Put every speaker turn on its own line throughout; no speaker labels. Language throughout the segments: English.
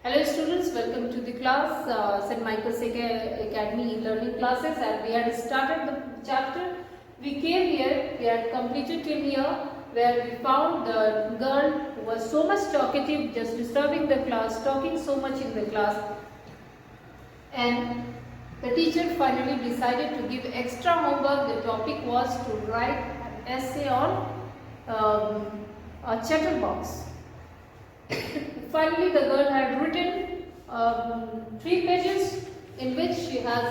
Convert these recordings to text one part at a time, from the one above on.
Hello students, welcome to the class St. Michael's Academy e-learning classes, and we had started the chapter. We came here, we had completed till here where we found the girl who was so much talkative, just disturbing the class, talking so much in the class, and the teacher finally decided to give extra homework. The topic was to write an essay on a chatterbox. Finally, the girl had written 3 pages in which she had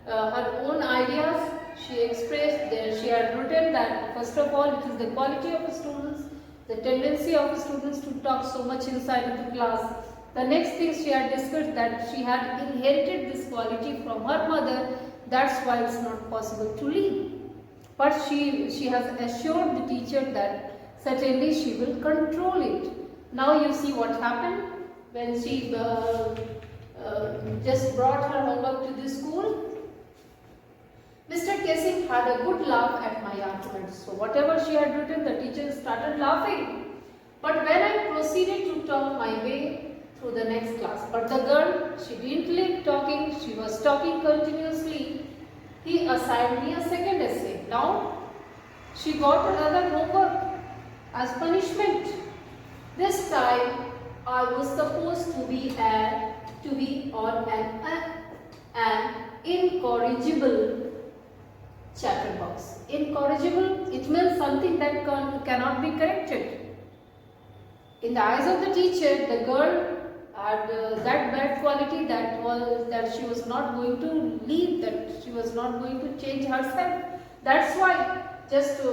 her own ideas. She expressed there. She had written that first of all, it is the quality of the students, the tendency of the students to talk so much inside of the class. The next thing she had discussed that she had inherited this quality from her mother. That's why it's not possible to leave. But she has assured the teacher that certainly she will control it. Now you see what happened when she just brought her homework to the school. Mr. Kesing had a good laugh at my arguments. So whatever she had written, the teacher started laughing. But when I proceeded to talk my way through the next class, but the girl, she didn't leave talking, she was talking continuously. He assigned me a second essay. Now she got another homework as punishment. This time I was supposed to be on an incorrigible chatterbox. Incorrigible, it means something that cannot be corrected. In the eyes of the teacher, the girl had that bad quality that she was not going to leave, that she was not going to change herself. That's why just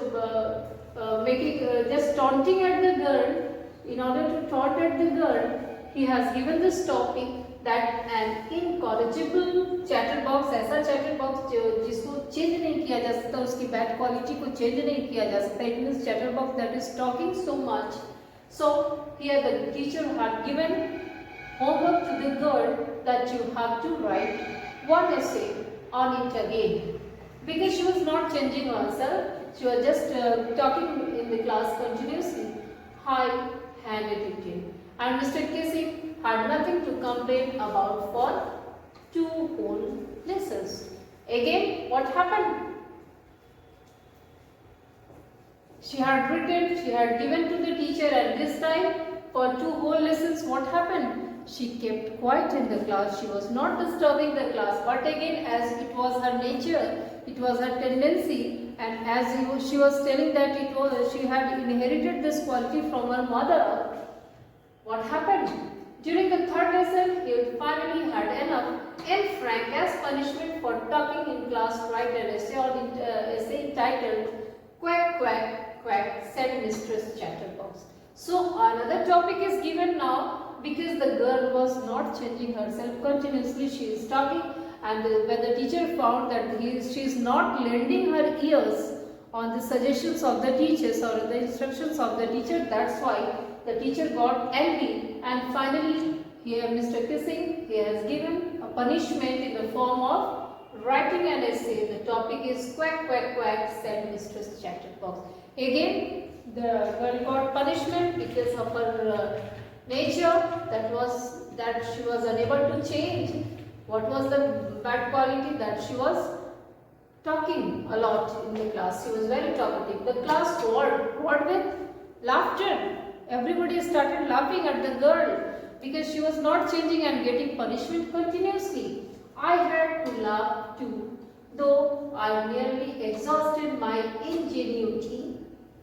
just taunting at the girl. In order to taunt at the girl, he has given this topic that an incorrigible chatterbox, ऐसा chatterbox जिसको change नहीं किया जा सकता, उसकी bad quality को change नहीं किया जा सकता. It means chatterbox that is talking so much. So here the teacher had given homework to the girl that you have to write one essay on it again, because she was not changing herself. She was just talking in the class continuously. I handed it in, and Mr. Kesing had nothing to complain about for 2 whole lessons. Again, what happened? She had written, she had given to the teacher, and this time for 2 whole lessons, what happened? She kept quiet in the class. She was not disturbing the class, but again, as it was her nature, it was her tendency, and as she was telling that she had inherited this quality from her mother. What happened? During the 3rd lesson, he finally had enough, and Frank, as punishment for talking in class, write an essay entitled "Quack Quack Quack," said Mistress Chatterbox. So another topic is given now, because the girl was not changing herself continuously. She is talking, and when the teacher found that she is not lending her ears on the suggestions of the teachers or the instructions of the teacher, that's why the teacher got angry, and finally here Mr. Kesing, he has given a punishment in the form of writing an essay. The topic is "Quack Quack Quack," said Mistress Chatterbox. Again, the girl got punishment because of her nature, that she was unable to change. What was the bad quality? That she was talking a lot in the class. She was very talkative. The class roared with laughter. Everybody started laughing at the girl because she was not changing and getting punishment continuously. I had to laugh too, though I nearly exhausted my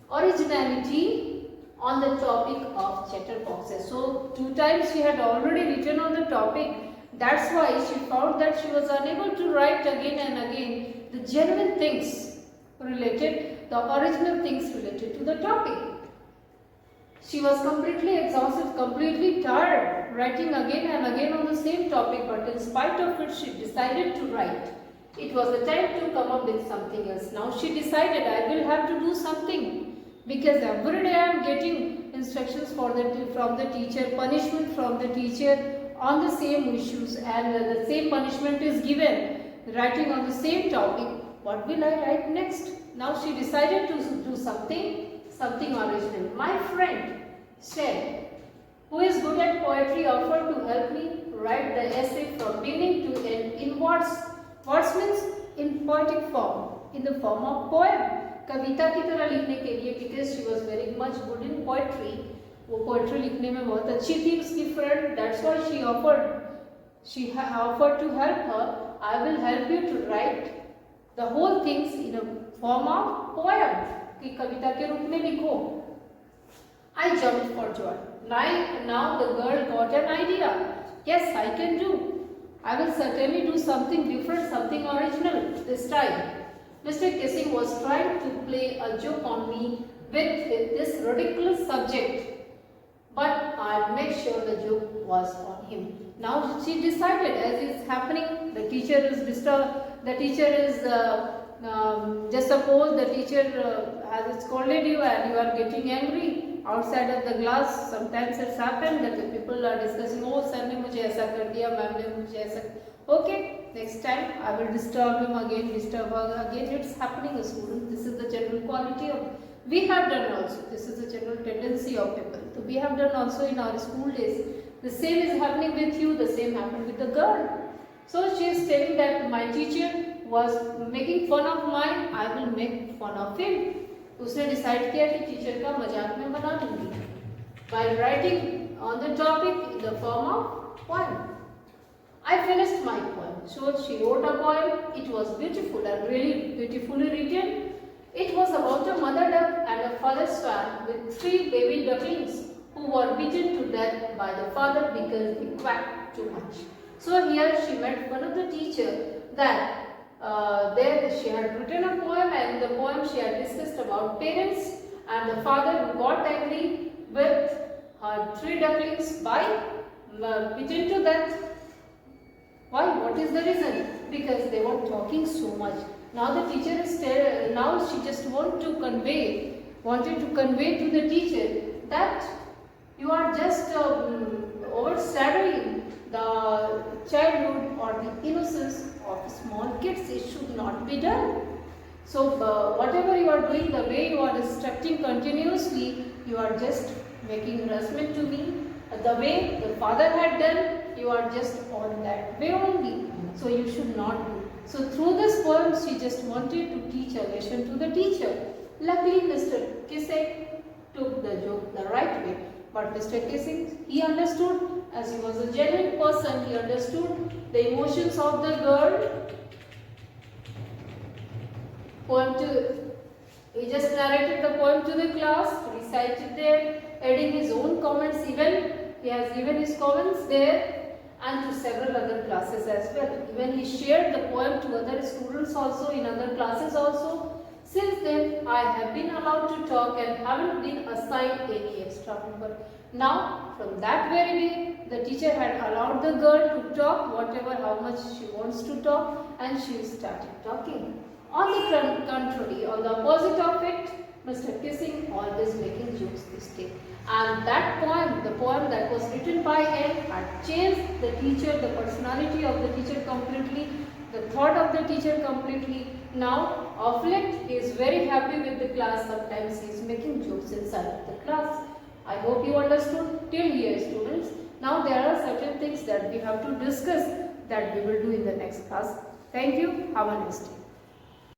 originality on the topic of chatterboxes. So 2 times she had already written on the topic. That's why she found that she was unable to write again and again the genuine things related, the original things related to the topic. She was completely exhausted, completely tired, writing again and again on the same topic, but in spite of it, she decided to write. It was the time to come up with something else. Now she decided, I will have to do something, because every day I am getting instructions from the teacher, punishment from the teacher on the same issues, and the same punishment is given, writing on the same topic. What will I write next? Now she decided to do something original. My friend said, who is good at poetry, offered to help me write the essay from beginning to end in words means in poetic form, in the form of poem. कविता की तरह लिखने के लिए, because she was very much good in poetry. वो poetry लिखने में बहुत अच्छी थी उसकी friend. That's why she offered to help her. I will help you to write the whole things in a form of poem. कि कविता के रूप में लिखो. I jumped for joy. Now the girl got an idea. Yes, I can do. I will certainly do something different, something original this time. Mr. Kissing was trying to play a joke on me with this ridiculous subject, but I'd make sure the joke was on him. Now she decided, as is happening, the teacher is disturbed. The teacher is just suppose the teacher has scolded you and you are getting angry outside of the class. Sometimes it's happened that the people are discussing, oh sir ने मुझे ऐसा कर दिया, ma'am ने मुझे ऐसा. Okay, next time I will disturb him again, disturb her again. It's happening, students. This is the general quality of. We have done also. This is the general tendency of people. So we have done also in our school days. The same is happening with you. The same happened with the girl. So she is telling that my teacher was making fun of mine. I will make fun of him. उसने decide किया कि teacher का मजाक में बना दूंगी. By writing on the topic in the form of poem. I finished my poem. So she wrote a poem. It was beautiful and really beautifully written. It was about a mother duck and a father swan with 3 baby ducklings who were beaten to death by the father because they quacked too much. So here she met one of the teacher that there she had written a poem, and in the poem she had discussed about parents and the father who got angry with her 3 ducklings by beaten to death. Why? What is the reason? Because they were talking so much. Now the teacher is now she just wanted to convey to the teacher that you are just overshadowing the childhood or the innocence of small kids. It should not be done. So whatever you are doing, the way you are instructing continuously, you are just making harassment to me. The way the father had done, you are just on that way only. So you should not do. So through this poem, she just wanted to teach a lesson to the teacher. Luckily, Mr. Kissing took the joke the right way. But Mr. Kissing, he understood, as he was a genuine person, he understood the emotions of the girl. He just narrated the poem to the class, recited there, adding his own comments even. He has given his comments there and to several other classes as well. Even he shared the poem to other students also in other classes also. Since then, I have been allowed to talk and haven't been assigned any extra homework. Now, from that very day, the teacher had allowed the girl to talk whatever, how much she wants to talk, and she started talking. On the contrary, on the opposite of it, Mr. Kissing always making jokes this day. And that poem, the poem that was written by him, had changed the teacher, the personality of the teacher completely, the thought of the teacher completely. Now, of late, he is very happy with the class. Sometimes he is making jokes inside the class. I hope you understood till here, students. Now, there are certain things that we have to discuss that we will do in the next class. Thank you. Have a nice day.